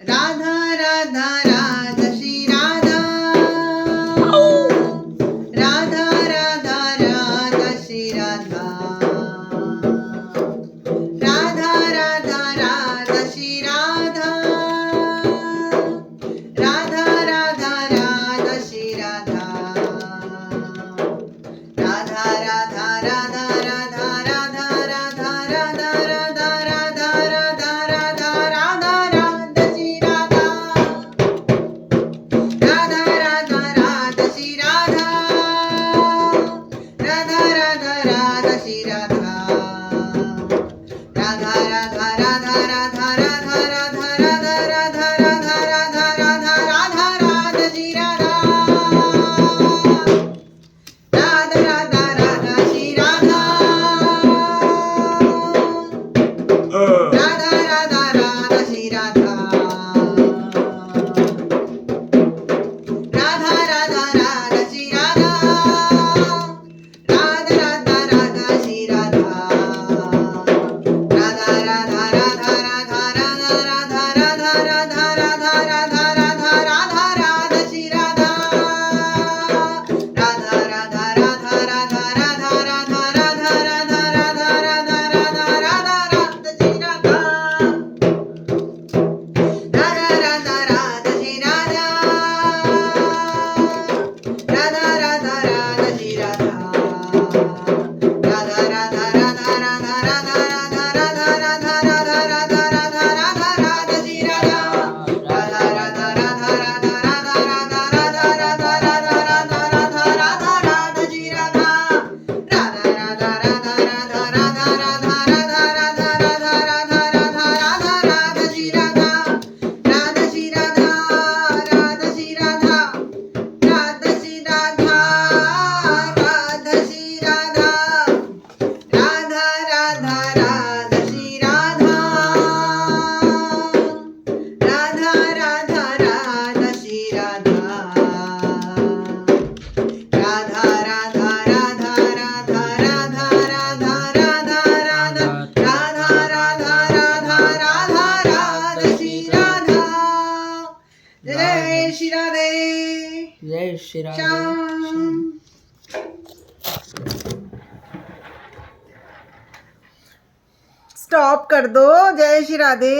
राधा राधा राधा श्री राधा राधा राधा राधा श्री राधा राधा राधा राधा श्री राधा राधा राधा राधा श्री राधा राधा राधा राधा राधा राधा राधा राधा राधा राधा राधा राधा राधा राधा श्री राधा राधा राधा राधा श्री राधा राधा राधा राधा श्री राधा राधा राधा राधा राधा राधा राधा राधा राधा राधा राधा राधा राधा राधा श्री राधा राधा राधा राधा श्री राधा राधा राधा राधा श्री राधा राधा राधा राधा श्री राधा राधा राधा राधा श्री राधा राधा राधा राधा राधा राधा राधा राधा राधा राधा राधा राधा राधा राधा श्री राधा राधा राधा राधा राधा राधा राधा राधा राधा राधा राधा राधा राधा राधा श्री राधा राधा राधा राधा श्री राधा राधा राधा राधा श्री राधा राधा राधा राधा राधा राधा राधा राधा राधा राधा राधा राधा राधा राधा श्री राधा राधा राधा राधा राधा राधा राधा राधा राधा राधा राधा राधा राधा राधा श्री राधा राधा राधा राधा राधा राधा राधा राधा राधा राधा राधा राधा राधा राधा श्री राधा राधा श्री राधा राधा श्री राधा राधा श्री राधा राधा श्री राधा राधा राधा राधा श्री राधा राधा राधा राधा श्री राधा राधा राधा राधा राधा राधा राधा राधा राधा राधा राधा राधा राधा राधा श्री राधा जय श्री राधे जय Shri Radhe Shyam stop कर दो जय श्री राधे